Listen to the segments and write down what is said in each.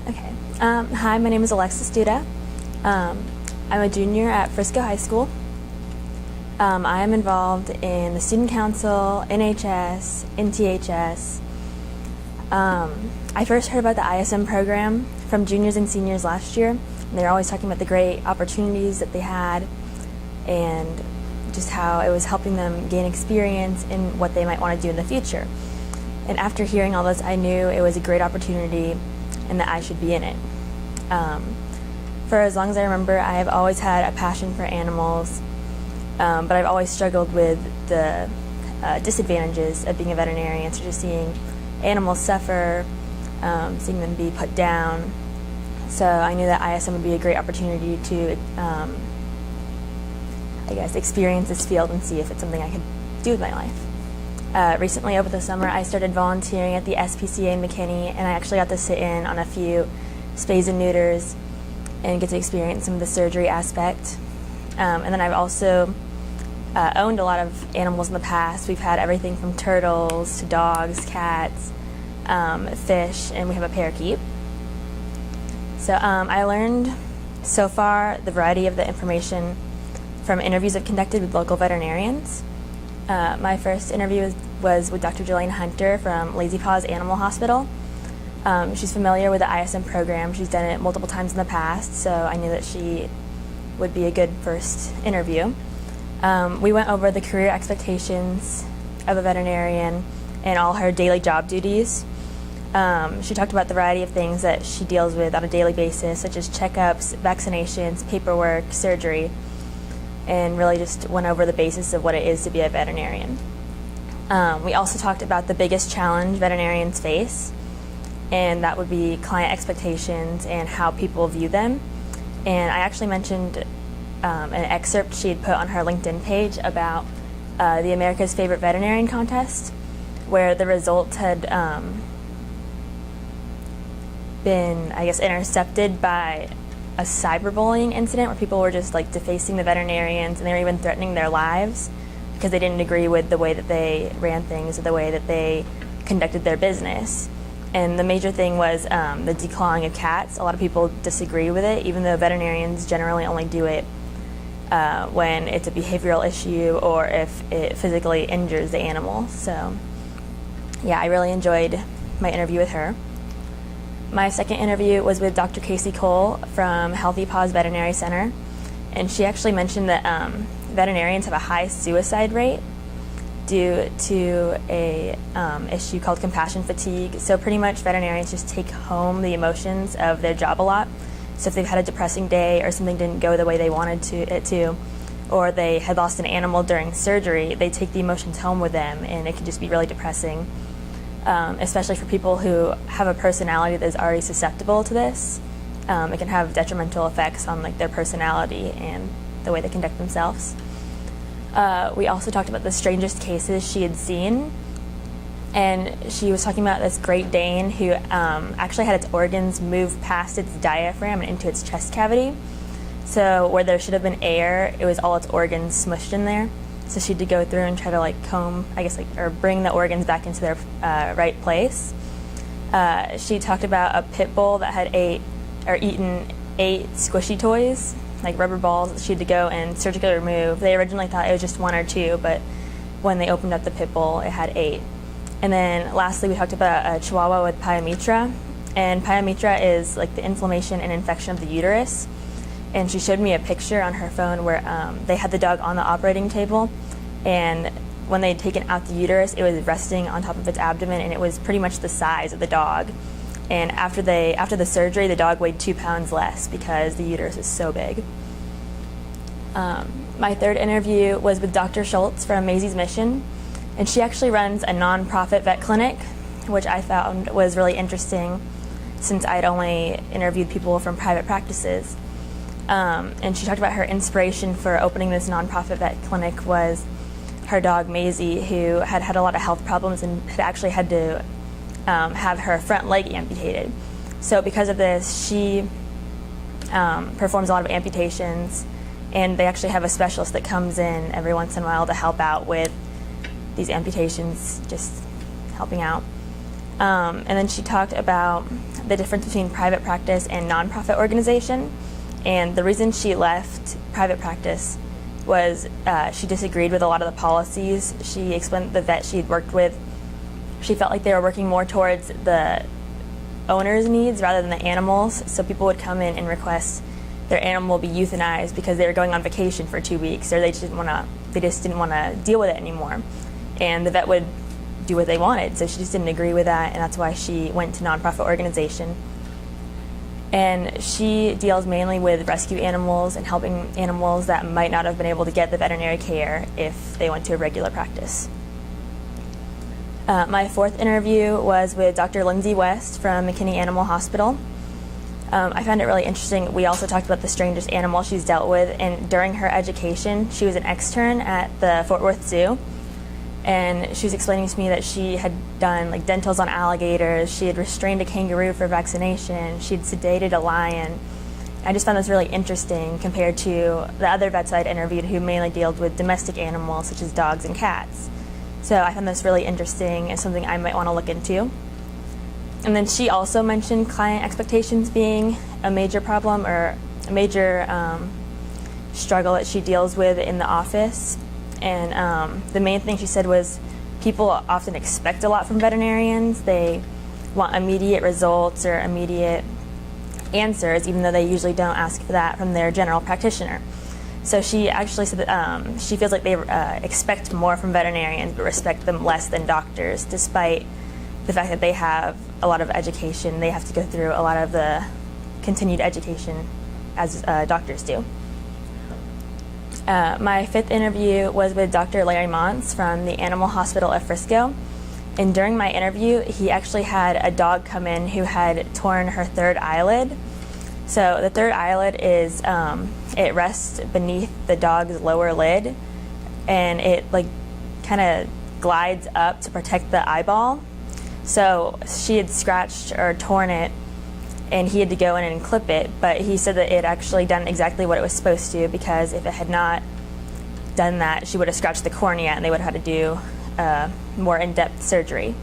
Okay. Hi, my name is Alexis Research. I'm a junior at Frisco High School. I am involved in the Student Council, NHS, NTHS. I first heard about the ISM program from juniors and seniors last year. And they were always talking about the great opportunities that they had and just how it was helping them gain experience in what they might want to do in the future. And after hearing all this, I knew it was a great opportunity and that I should be in it. For as long as I remember, I have always had a passion for animals, but I've always struggled with the disadvantages of being a veterinarian, such as seeing animals suffer, seeing them be put down. So I knew that ISM would be a great opportunity to, experience this field and see if it's something I could do with my life. Recently, over the summer, I started volunteering at the SPCA in McKinney, and I actually got to sit in on a few spays and neuters and get to experience some of the surgery aspect. And then I've also owned a lot of animals in the past. We've had everything from turtles to dogs, cats, fish, and we have a parakeet. So I learned so far the variety of the information from interviews I've conducted with local veterinarians. My first interview was with Dr. Jillian Hunter from Lazy Paws Animal Hospital. She's familiar with the ISM program. She's done it multiple times in the past, so I knew that she would be a good first interview. We went over the career expectations of a veterinarian and all her daily job duties. She talked about the variety of things that she deals with on a daily basis, such as checkups, vaccinations, paperwork, surgery, and really just went over the basis of what it is to be a veterinarian. We also talked about the biggest challenge veterinarians face, and that would be client expectations and how people view them. And I actually mentioned an excerpt she had put on her LinkedIn page about the America's Favorite Veterinarian contest, where the results had been, intercepted by a cyberbullying incident where people were just defacing the veterinarians, and they were even threatening their lives because they didn't agree with the way that they ran things or the way that they conducted their business. And the major thing was the declawing of cats. A lot of people disagree with it, even though veterinarians generally only do it when it's a behavioral issue or if it physically injures the animal. So yeah, I really enjoyed my interview with her. My second interview was with Dr. Casey Cole from Healthy Paws Veterinary Center, and she actually mentioned that veterinarians have a high suicide rate due to a issue called compassion fatigue. So pretty much veterinarians just take home the emotions of their job a lot. So if they've had a depressing day or something didn't go the way they wanted it to, or they had lost an animal during surgery, they take the emotions home with them, and it can just be really depressing. Especially for people who have a personality that is already susceptible to this. It can have detrimental effects on their personality and the way they conduct themselves. We also talked about the strangest cases she had seen, and she was talking about this Great Dane who actually had its organs move past its diaphragm and into its chest cavity. So where there should have been air, it was all its organs smushed in there. So she had to go through and try to comb, or bring the organs back into their right place. She talked about a pit bull that had eaten 8 squishy toys, like rubber balls, that she had to go and surgically remove. They originally thought it was just 1 or 2, but when they opened up the pit bull, it had 8. And then lastly, we talked about a Chihuahua with pyometra. And pyometra is the inflammation and infection of the uterus. And she showed me a picture on her phone where they had the dog on the operating table, and when they had taken out the uterus, it was resting on top of its abdomen, and it was pretty much the size of the dog. And after the surgery, the dog weighed 2 pounds less because the uterus is so big. My third interview was with Dr. Schultz from Maisie's Mission, and she actually runs a nonprofit vet clinic, which I found was really interesting since I'd only interviewed people from private practices. And she talked about her inspiration for opening this nonprofit vet clinic was her dog Maisie, who had a lot of health problems and had actually had to have her front leg amputated. So because of this, she performs a lot of amputations, and they actually have a specialist that comes in every once in a while to help out with these amputations, just helping out. And then she talked about the difference between private practice and nonprofit organization. And the reason she left private practice was she disagreed with a lot of the policies. She explained that the vet she'd worked with, she felt like they were working more towards the owner's needs rather than the animals. So people would come in and request their animal be euthanized because they were going on vacation for 2 weeks, or they just didn't want to deal with it anymore. And the vet would do what they wanted. So she just didn't agree with that, and that's why she went to nonprofit organization. And she deals mainly with rescue animals and helping animals that might not have been able to get the veterinary care if they went to a regular practice. My fourth interview was with Dr. Lindsay West from McKinney Animal Hospital. I found it really interesting. We also talked about the strangest animal she's dealt with, and during her education, she was an extern at the Fort Worth Zoo, and she was explaining to me that she had done like dentals on alligators, she had restrained a kangaroo for vaccination, she'd sedated a lion. I just found this really interesting compared to the other vets I'd interviewed who mainly dealt with domestic animals such as dogs and cats. So I found this really interesting and something I might want to look into. And then she also mentioned client expectations being a major problem or a major struggle that she deals with in the office. And the main thing she said was people often expect a lot from veterinarians. They want immediate results or immediate answers, even though they usually don't ask for that from their general practitioner. So she actually said that she feels like they expect more from veterinarians but respect them less than doctors, despite the fact that they have a lot of education. They have to go through a lot of the continued education as doctors do. My fifth interview was with Dr. Larry Montz from the Animal Hospital of Frisco. And during my interview, he actually had a dog come in who had torn her third eyelid. So the third eyelid is, it rests beneath the dog's lower lid, and it like kind of glides up to protect the eyeball. So she had scratched or torn it, and he had to go in and clip it, but he said that it had actually done exactly what it was supposed to, because if it had not done that, she would have scratched the cornea and they would have had to do more in-depth surgery.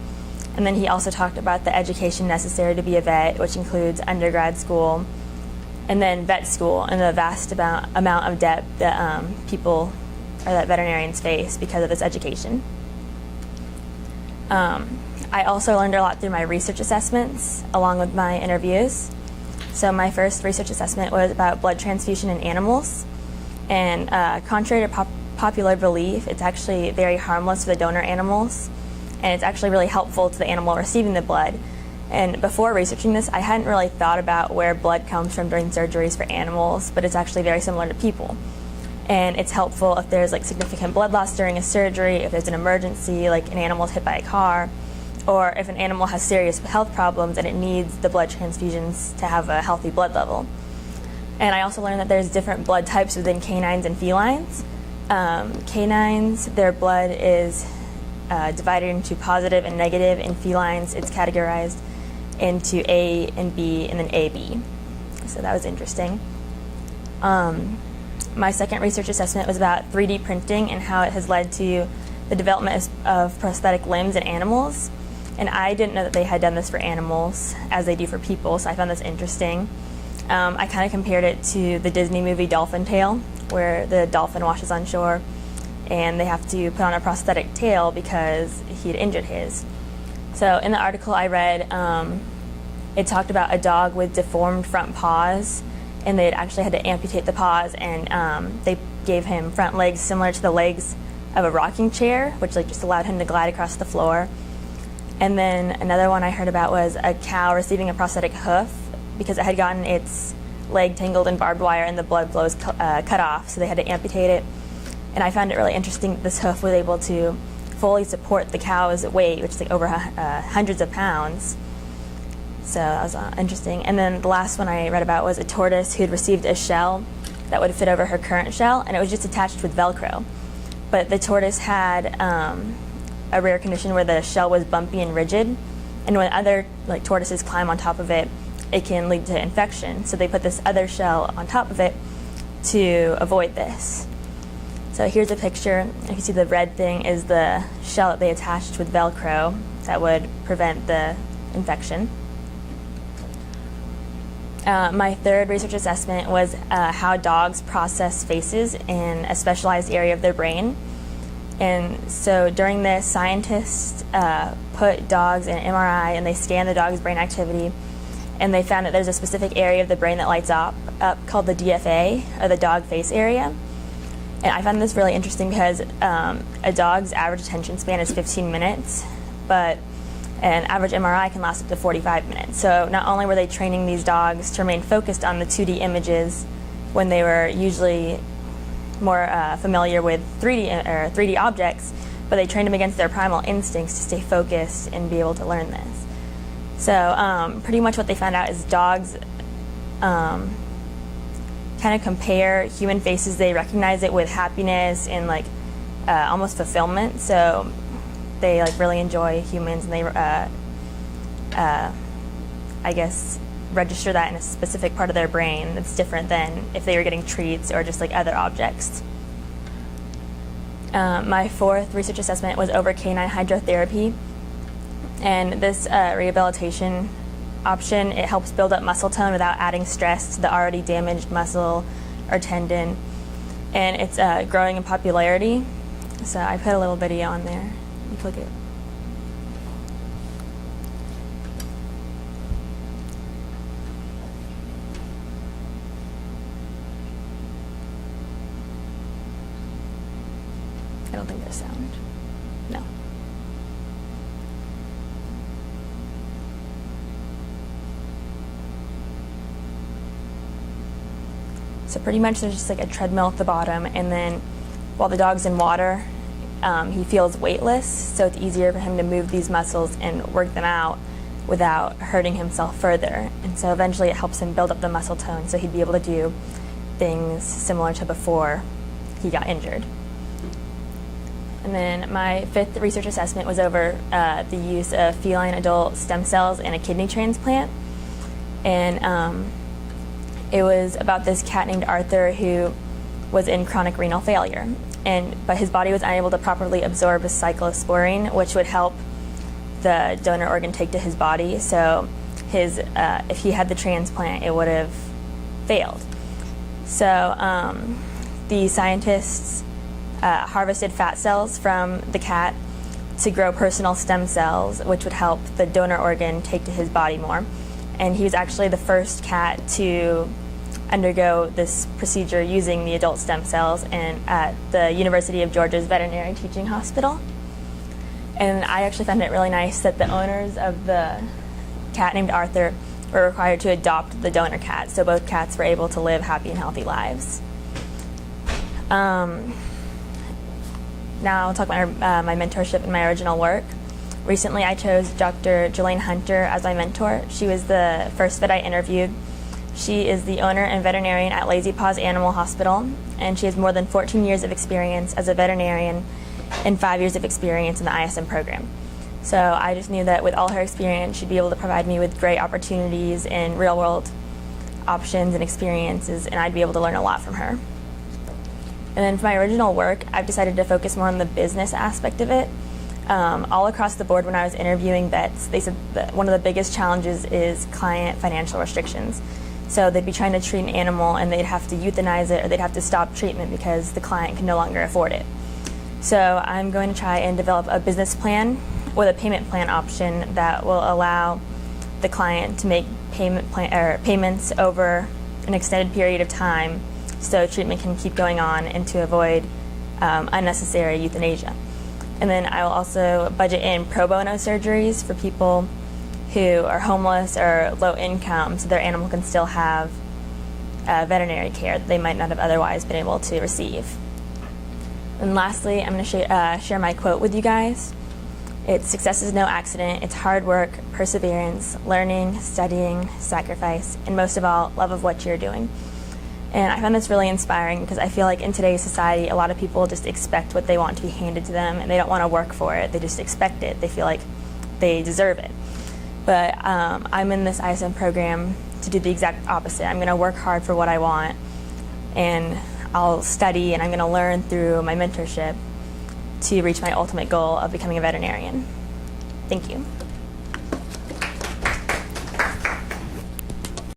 And then he also talked about the education necessary to be a vet, which includes undergrad school and then vet school, and the vast amount of debt that people or that veterinarians face because of this education. I also learned a lot through my research assessments along with my interviews. So my first research assessment was about blood transfusion in animals. And contrary to popular belief, it's actually very harmless for the donor animals. And it's actually really helpful to the animal receiving the blood. And before researching this, I hadn't really thought about where blood comes from during surgeries for animals, but it's actually very similar to people. And it's helpful if there's like significant blood loss during a surgery, if there's an emergency, like an animal's hit by a car, or if an animal has serious health problems and it needs the blood transfusions to have a healthy blood level. And I also learned that there's different blood types within canines and felines. Canines, their blood is divided into positive and negative. In felines, it's categorized into A and B and then AB. So that was interesting. My second research assessment was about 3D printing and how it has led to the development of prosthetic limbs in animals. And I didn't know that they had done this for animals as they do for people, so I found this interesting. I kind of compared it to the Disney movie Dolphin Tale, where the dolphin washes on shore and they have to put on a prosthetic tail because he had injured his. So in the article I read, it talked about a dog with deformed front paws, and they actually had to amputate the paws, and they gave him front legs similar to the legs of a rocking chair, which like just allowed him to glide across the floor. And then another one I heard about was a cow receiving a prosthetic hoof because it had gotten its leg tangled in barbed wire and the blood flow was cut off, so they had to amputate it. And I found it really interesting that this hoof was able to fully support the cow's weight, which is like over hundreds of pounds. So that was interesting. And then the last one I read about was a tortoise who had received a shell that would fit over her current shell, and it was just attached with Velcro. But the tortoise had a rare condition where the shell was bumpy and rigid, and when other like tortoises climb on top of it, it can lead to infection. So they put this other shell on top of it to avoid this. So here's a picture. If you see the red thing is the shell that they attached with Velcro that would prevent the infection. My third research assessment was how dogs process faces in a specialized area of their brain. And so during this, scientists put dogs in an MRI and they scanned the dog's brain activity, and they found that there's a specific area of the brain that lights up called the DFA, or the dog face area. And I found this really interesting because a dog's average attention span is 15 minutes, but an average MRI can last up to 45 minutes. So not only were they training these dogs to remain focused on the 2D images when they were usually more familiar with 3D objects, but they trained them against their primal instincts to stay focused and be able to learn this. So pretty much what they found out is dogs kind of compare human faces. They recognize it with happiness and like almost fulfillment. So they like really enjoy humans, and they I guess register that in a specific part of their brain that's different than if they were getting treats or just like other objects. My fourth research assessment was over canine hydrotherapy, and this rehabilitation option, it helps build up muscle tone without adding stress to the already damaged muscle or tendon, and it's growing in popularity. So I put a little video on there. You click it. I don't think there's sound. No. So pretty much there's just like a treadmill at the bottom, and then while the dog's in water, he feels weightless, so it's easier for him to move these muscles and work them out without hurting himself further. And so eventually it helps him build up the muscle tone so he'd be able to do things similar to before he got injured. And then my fifth research assessment was over the use of feline adult stem cells in a kidney transplant. And it was about this cat named Arthur who was in chronic renal failure. But his body was unable to properly absorb his cyclosporine, which would help the donor organ take to his body. So if he had the transplant, it would have failed. So the scientists harvested fat cells from the cat to grow personal stem cells, which would help the donor organ take to his body more. And he was actually the first cat to undergo this procedure using the adult stem cells at the University of Georgia's Veterinary Teaching Hospital. And I actually found it really nice that the owners of the cat named Arthur were required to adopt the donor cat, so both cats were able to live happy and healthy lives. Now I'll talk about my mentorship and my original work. Recently I chose Dr. Jelaine Hunter as my mentor. She was the first vet I interviewed. She is the owner and veterinarian at Lazy Paws Animal Hospital, and she has more than 14 years of experience as a veterinarian and 5 years of experience in the ISM program. So I just knew that with all her experience, she'd be able to provide me with great opportunities and real-world options and experiences, and I'd be able to learn a lot from her. And then for my original work, I've decided to focus more on the business aspect of it. All across the board when I was interviewing vets, they said that one of the biggest challenges is client financial restrictions. So they'd be trying to treat an animal and they'd have to euthanize it, or they'd have to stop treatment because the client can no longer afford it. So I'm going to try and develop a business plan with a payment plan option that will allow the client to make payments over an extended period of time so treatment can keep going on and to avoid unnecessary euthanasia. And then I will also budget in pro bono surgeries for people who are homeless or low income, so their animal can still have veterinary care that they might not have otherwise been able to receive. And lastly, I'm going to share my quote with you guys. It's success is no accident. It's hard work, perseverance, learning, studying, sacrifice, and most of all, love of what you're doing. And I found this really inspiring because I feel like in today's society, a lot of people just expect what they want to be handed to them, and they don't want to work for it. They just expect it. They feel like they deserve it. But I'm in this ISM program to do the exact opposite. I'm going to work hard for what I want, and I'll study, and I'm going to learn through my mentorship to reach my ultimate goal of becoming a veterinarian. Thank you.